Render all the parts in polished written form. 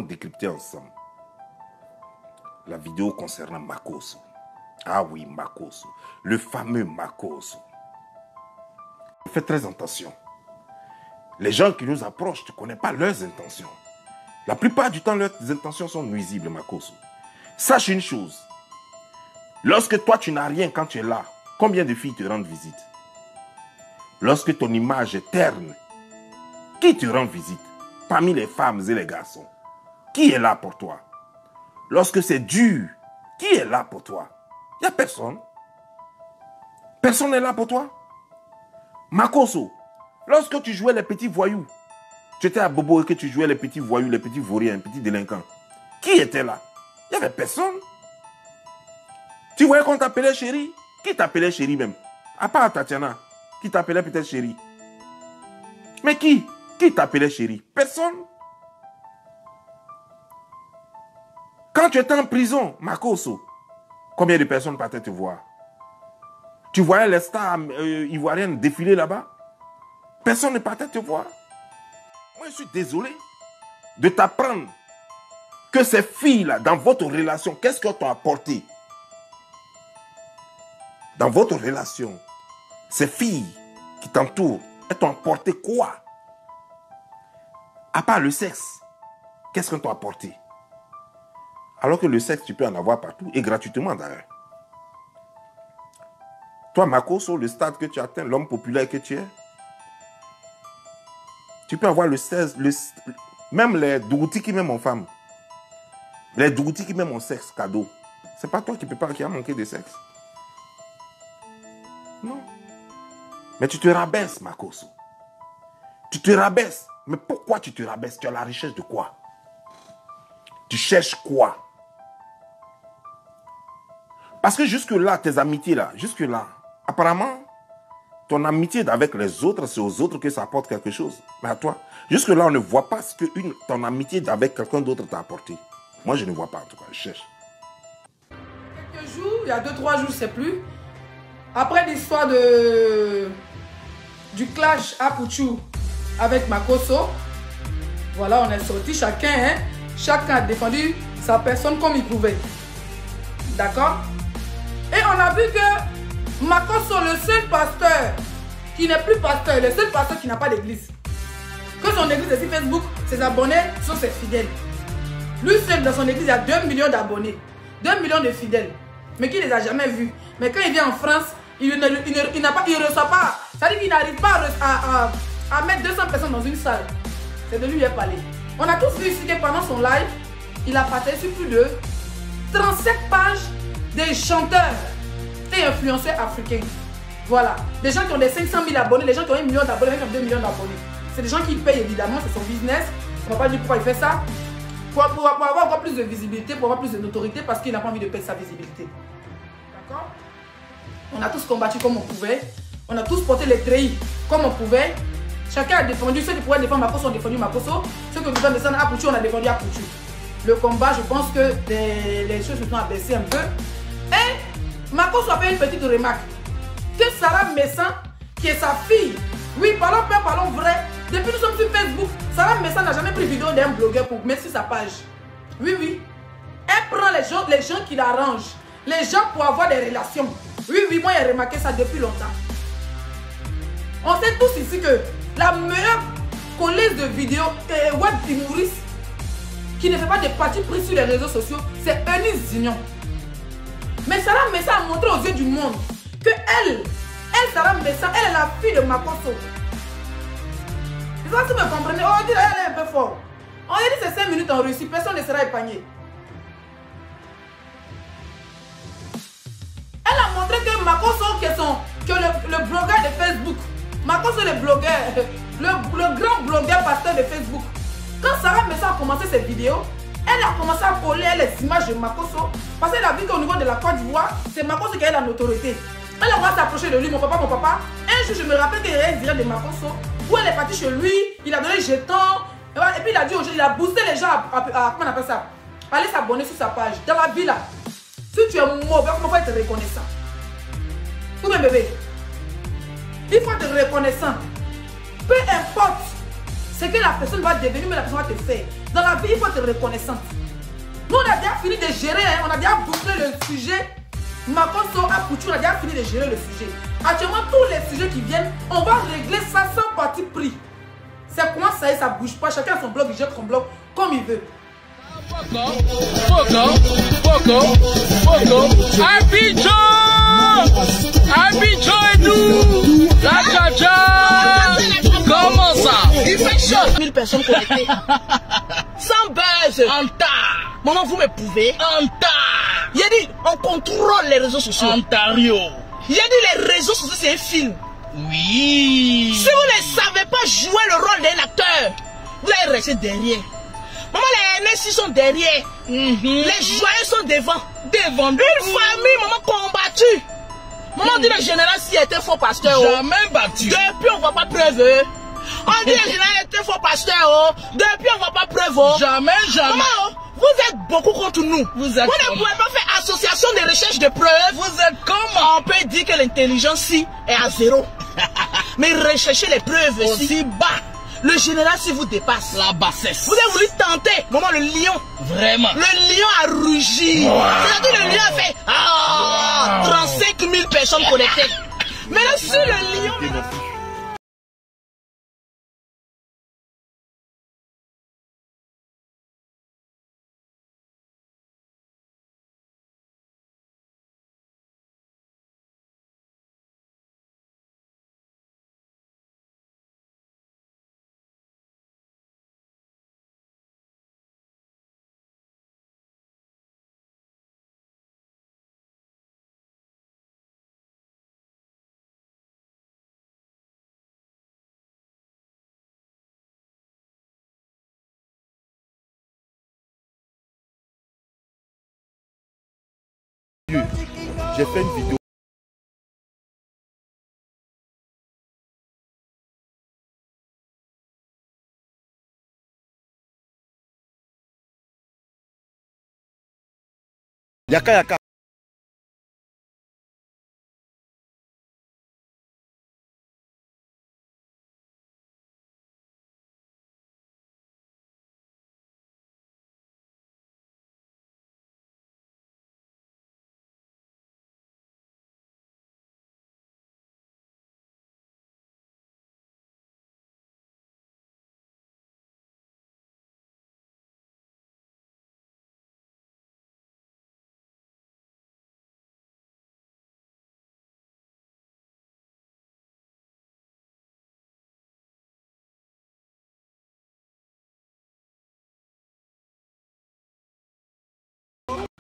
Décrypter ensemble la vidéo concernant Makosso. Ah oui, Makosso, le fameux Makosso. Faites très attention. Les gens qui nous approchent, tu ne connais pas leurs intentions. La plupart du temps, leurs intentions sont nuisibles, Makosso. Sache une chose. Lorsque toi, tu n'as rien quand tu es là, combien de filles te rendent visite? Lorsque ton image est terne, qui te rend visite? Parmi les femmes et les garçons. Qui est là pour toi? Lorsque c'est dur, qui est là pour toi? Il n'y a personne. Personne n'est là pour toi. Makosso, lorsque tu jouais les petits voyous, tu étais à Bobo et que tu jouais les petits voyous, les petits vauriens, les petits délinquants. Qui était là? Il n'y avait personne. Tu voyais qu'on t'appelait chérie? Qui t'appelait chérie même? À part Tatiana, qui t'appelait peut-être chérie. Mais qui? Qui t'appelait chérie? Personne. Quand tu étais en prison, Makosso, combien de personnes partaient te voir? Tu voyais les stars ivoiriennes défiler là-bas? Personne ne partait te voir. Moi, je suis désolé de t'apprendre que ces filles-là, dans votre relation, qu'est-ce qu'elles t'ont apporté? Dans votre relation, ces filles qui t'entourent, elles t'ont apporté quoi? À part le sexe, qu'est-ce qu'elles t'ont apporté? Alors que le sexe, tu peux en avoir partout et gratuitement d'ailleurs. Toi, Makosso, le stade que tu atteins, l'homme populaire que tu es, tu peux avoir le sexe, même les Dougouti qui m'aiment en femme, les Dougouti qui m'aiment en sexe cadeau. C'est pas toi qui a manqué de sexe. Non. Mais tu te rabaisses, Makosso. Tu te rabaisses. Mais pourquoi tu te rabaisses? Tu as la richesse de quoi? Tu cherches quoi? Parce que jusque-là, tes amitiés là, jusque-là, apparemment, ton amitié avec les autres, c'est aux autres que ça apporte quelque chose. Mais à toi, jusque-là, on ne voit pas ce que ton amitié avec quelqu'un d'autre t'a apporté. Moi, je ne vois pas, en tout cas, je cherche. Quelques jours, il y a 2-3 jours, je ne sais plus. Après l'histoire du clash à Pouchou avec Makosso, voilà, on est sorti chacun a défendu sa personne comme il pouvait. D'accord? Et on a vu que Makosso, le seul pasteur qui n'est plus pasteur, le seul pasteur qui n'a pas d'église, que son église est sur Facebook, ses abonnés sont ses fidèles. Lui seul dans son église, il y a 2 millions d'abonnés, 2 millions de fidèles, mais qui ne les a jamais vus. Mais quand il vient en France, il ne reçoit pas, c'est-à-dire qu'il n'arrive pas à mettre 200 personnes dans une salle. C'est de lui y parler. On a tous vu ici que pendant son live, il a partagé sur plus de 37 pages des chanteurs et influenceurs africains. Voilà. Des gens qui ont des 500 000 abonnés, les gens qui ont 1 million d'abonnés, les gens qui ont 2 millions d'abonnés. C'est des gens qui payent évidemment, c'est son business. On ne va pas dire pourquoi il fait ça. Pour avoir encore plus de visibilité, pour avoir plus de notoriété, parce qu'il n'a pas envie de perdre sa visibilité. D'accord? On a tous combattu comme on pouvait. On a tous porté les treillis comme on pouvait. Chacun a défendu. Ceux qui pouvaient défendre Makosso ont défendu Makosso. Ceux qui pouvaient descendre à Pouchou, on a défendu à Pouchou. Le combat, je pense que les choses se sont abaissées un peu. Et Makosso a fait une petite remarque. Que Sarah Messan, qui est sa fille, oui, parlons peu, parlons vrai. Depuis que nous sommes sur Facebook, Sarah Messan n'a jamais pris vidéo d'un blogueur pour mettre sur sa page. Oui, oui. Elle prend les gens qui l'arrangent. Les gens pour avoir des relations. Oui, oui, moi j'ai remarqué ça depuis longtemps. On sait tous ici que la meilleure colleuse de vidéos et web humoriste qui ne fait pas de parti pris sur les réseaux sociaux, c'est Eunice Zignon. Mais Sarah Messan a montré aux yeux du monde que elle Elle, Sarah Messa, elle est la fille de Makoso. Je sais pas si vous me comprenez. On dit elle est un peu fort. On a dit c'est 5 minutes en Russie, personne ne sera épargné. Elle a montré que Makoso, que le blogueur de Facebook, Makoso le blogueur, le grand blogueur pasteur de Facebook. Quand Sarah Messa a commencé cette vidéo, elle a commencé à coller les images de Makoso parce qu'elle a vu qu'au niveau de la Côte d'Ivoire, c'est Makoso qui a la notoriété. Elle a commencé à s'approcher de lui, mon papa. Un jour, je me rappelle qu'il y a un direct de Makoso où elle est partie chez lui, il a donné le jeton, et puis il a dit aux gens, il a boosté les gens à comment on appelle ça, aller s'abonner sur sa page. Dans la vie là, si tu es mauvais, comment faut être reconnaissant? Ou bien bébé, il faut être reconnaissant. Peu importe ce que la personne va devenir, mais la personne va te faire. Dans la vie, il faut être reconnaissant. Nous, on a déjà fini de gérer, on a déjà bouclé le sujet. Makoso a couture, on a déjà fini de gérer le sujet. Actuellement, tous les sujets qui viennent, on va régler ça sans parti pris. C'est comment ça y est, ça bouge pas. Chacun a son blog, il gère son blog comme il veut. Abidjan et nous, la Tchacha. Comment ça? Il fait chaud. 1000 personnes connectées. Sans buzz. En tas. Maman, vous me pouvez? En tas. Il a dit, on contrôle les réseaux sociaux. Ontario. Il a dit, les réseaux sociaux, c'est un film. Oui. Si vous ne savez pas jouer le rôle d'un acteur, vous allez rester derrière. Maman, les NSI sont derrière. Les joyeux sont devant. Une famille, maman, combattue. Maman dit le général s'il était faux pasteur. Jamais battu. Depuis, on ne voit pas preuve. On dit le général était faux pasteur. Depuis, on ne voit pas preuve. Jamais. Maman, vous êtes beaucoup contre nous. Vous ne pouvez pas faire association de recherche de preuves. Vous êtes comment? On peut dire que l'intelligence si est à 0. Mais rechercher les preuves aussi bas. Le général si vous dépasse. La bassesse. Vous avez voulu tenter. Maman, le lion. Vraiment. Le lion a rugi. C'est-à-dire le lion a fait 35 000 personnes connectées. Mais là, sur le lion... J'ai fait une vidéo. Yaka.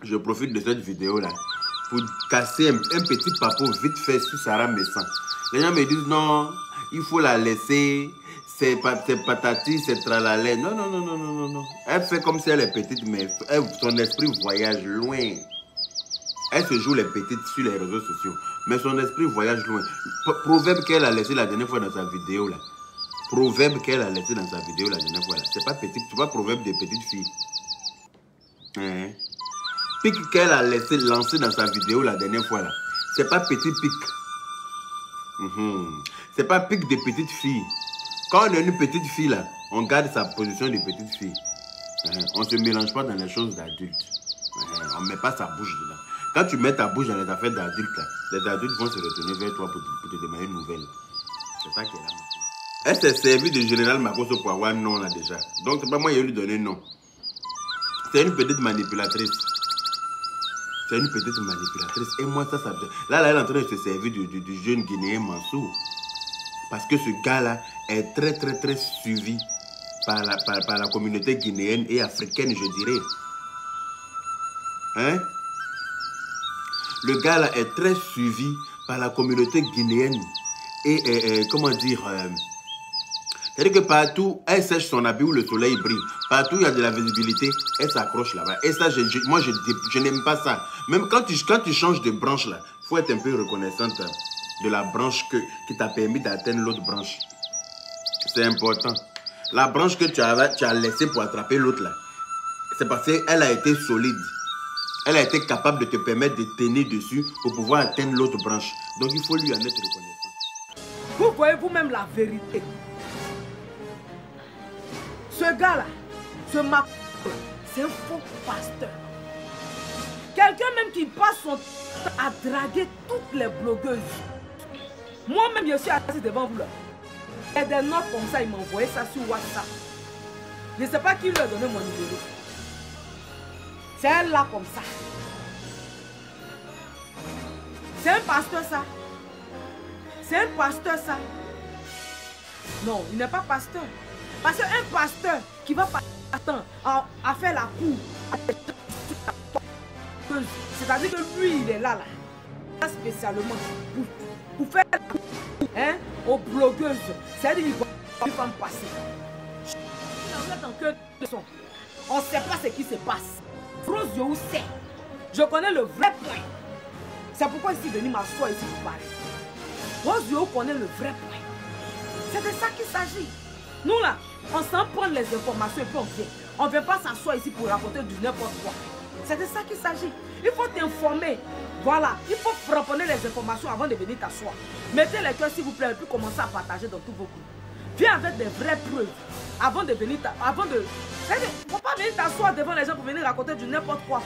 Je profite de cette vidéo là pour casser un petit papo vite fait sur Sarah Messa. Les gens me disent non, il faut la laisser, c'est patati, c'est tralalé. Non. Elle fait comme si elle est petite, mais son esprit voyage loin. Elle se joue les petites sur les réseaux sociaux, mais son esprit voyage loin. Proverbe qu'elle a laissé la dernière fois dans sa vidéo là. Proverbe qu'elle a laissé dans sa vidéo la dernière fois là. C'est pas petit, c'est pas proverbe de petite fille. Hein? Pic qu'elle a laissé lancer dans sa vidéo la dernière fois là, c'est pas petit pic. C'est pas pic de petite fille. Quand on est une petite fille là, on garde sa position de petite fille. On se mélange pas dans les choses d'adultes. On met pas sa bouche dedans. Quand tu mets ta bouche dans les affaires d'adultes là, les adultes vont se retourner vers toi pour te demander une nouvelle. C'est ça qui est là. Elle s'est servie de général Makoso pour avoir non là déjà. Donc c'est pas moi qui ai lui donné non. C'est une petite manipulatrice. C'est une petite manipulatrice. Et moi, ça... Là, elle est en train de se servir du jeune Guinéen Mansour. Parce que ce gars-là est très, très, très suivi par la communauté guinéenne et africaine, je dirais. Hein? Le gars-là est très suivi par la communauté guinéenne. Et comment dire... c'est-à-dire que partout, elle sèche son habit où le soleil brille. Partout, il y a de la visibilité, elle s'accroche là-bas. Et ça, moi, je n'aime pas ça. Même quand tu changes de branche, là, il faut être un peu reconnaissante de la branche qui t'a permis d'atteindre l'autre branche. C'est important. La branche que tu as laissée pour attraper l'autre, là, c'est parce qu'elle a été solide. Elle a été capable de te permettre de tenir dessus pour pouvoir atteindre l'autre branche. Donc, il faut lui en être reconnaissant. Vous voyez vous-même la vérité. Ce gars-là, ce Makoso, c'est un faux pasteur. Quelqu'un même qui passe son temps à draguer toutes les blogueuses. Moi-même, je suis assis devant vous là. Et des notes comme ça, il m'a envoyé ça sur WhatsApp. Je ne sais pas qui lui a donné mon numéro. C'est elle là comme ça. C'est un pasteur ça. C'est un pasteur ça. Non, il n'est pas pasteur. Parce qu'un pasteur qui va passer à faire la cour, c'est-à-dire que lui, il est là, spécialement pour faire la cour, hein, aux blogueuses. C'est-à-dire qu'il va une femme passer. On ne sait pas ce qui se passe. Rose Yohou sait. Je connais le vrai point. C'est pourquoi je suis venu m'asseoir ici pour parler. Rose Yohou connaît le vrai point. C'est de ça qu'il s'agit. Nous là, on s'en prend les informations et puis on vient. On ne vient pas s'asseoir ici pour raconter du n'importe quoi. C'est de ça qu'il s'agit. Il faut t'informer. Voilà, il faut frapponner les informations avant de venir t'asseoir. Mettez les cœurs s'il vous plaît et puis commencez à partager dans tous vos groupes. Viens avec des vraies preuves avant de venir il ne faut pas venir t'asseoir devant les gens pour venir raconter du n'importe quoi.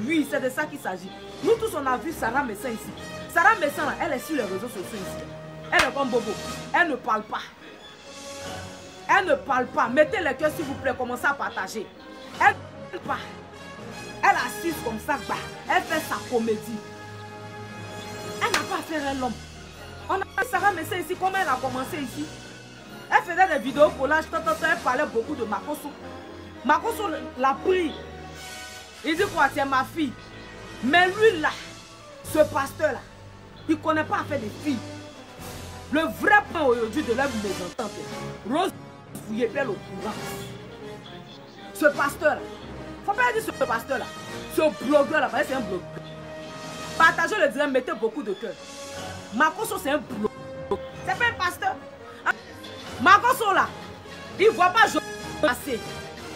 Oui, c'est de ça qu'il s'agit. Nous tous on a vu Sarah Messin ici. Sarah Messin là, elle est sur les réseaux sociaux ici. Elle est comme Bobo. Elle ne parle pas. Elle ne parle pas. Mettez les cœurs s'il vous plaît. Commencez à partager. Elle ne parle pas. Elle assise comme ça. Bah. Elle fait sa comédie. Elle n'a pas affaire à l'homme. On a vu Sarah Messin ici. Comment elle a commencé ici? Elle faisait des vidéos collages. Elle parlait beaucoup de Makoso. Makoso l'a pris. Il dit quoi? C'est ma fille. Mais lui là, ce pasteur là, il ne connaît pas à faire des filles. Le vrai point aujourd'hui de leur mésentente, Rose fouillée pelle au courant. Ce pasteur là, il ne faut pas dire ce pasteur là, ce blogueur là, c'est un blogueur. Partagez le direct, mettez beaucoup de cœur. Makoso c'est un blogueur. C'est pas un pasteur. Makoso là, il ne voit pas passer.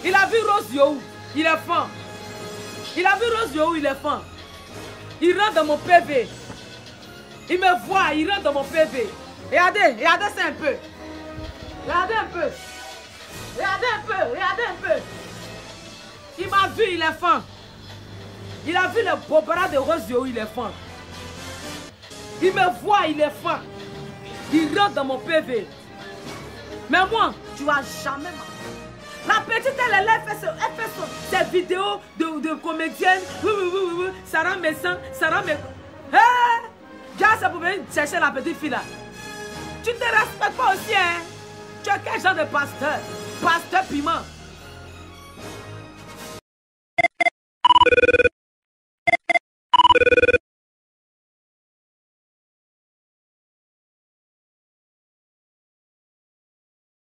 Il a vu Rose Yohou, il est fan. Il a vu Rose Yohou, il est fan. Il rentre dans mon PV. Il me voit, il rentre dans mon PV. Regardez, regardez ça un peu. Regardez un peu. Regardez un peu, regardez un peu. Il m'a vu, il est fan. Il a vu le beau bras de Rose Yohou, il est fan. Il me voit, il est fan. Il rentre dans mon PV. Mais moi, tu vas jamais m'entendre. La petite, elle fait ses vidéos de comédienne. Sarah Messin, Sarah Messin. Hé! Gars, c'est pour venir chercher la petite fille là. Tu ne te respectes pas aussi, hein? Tu es quel genre de pasteur? Pasteur piment.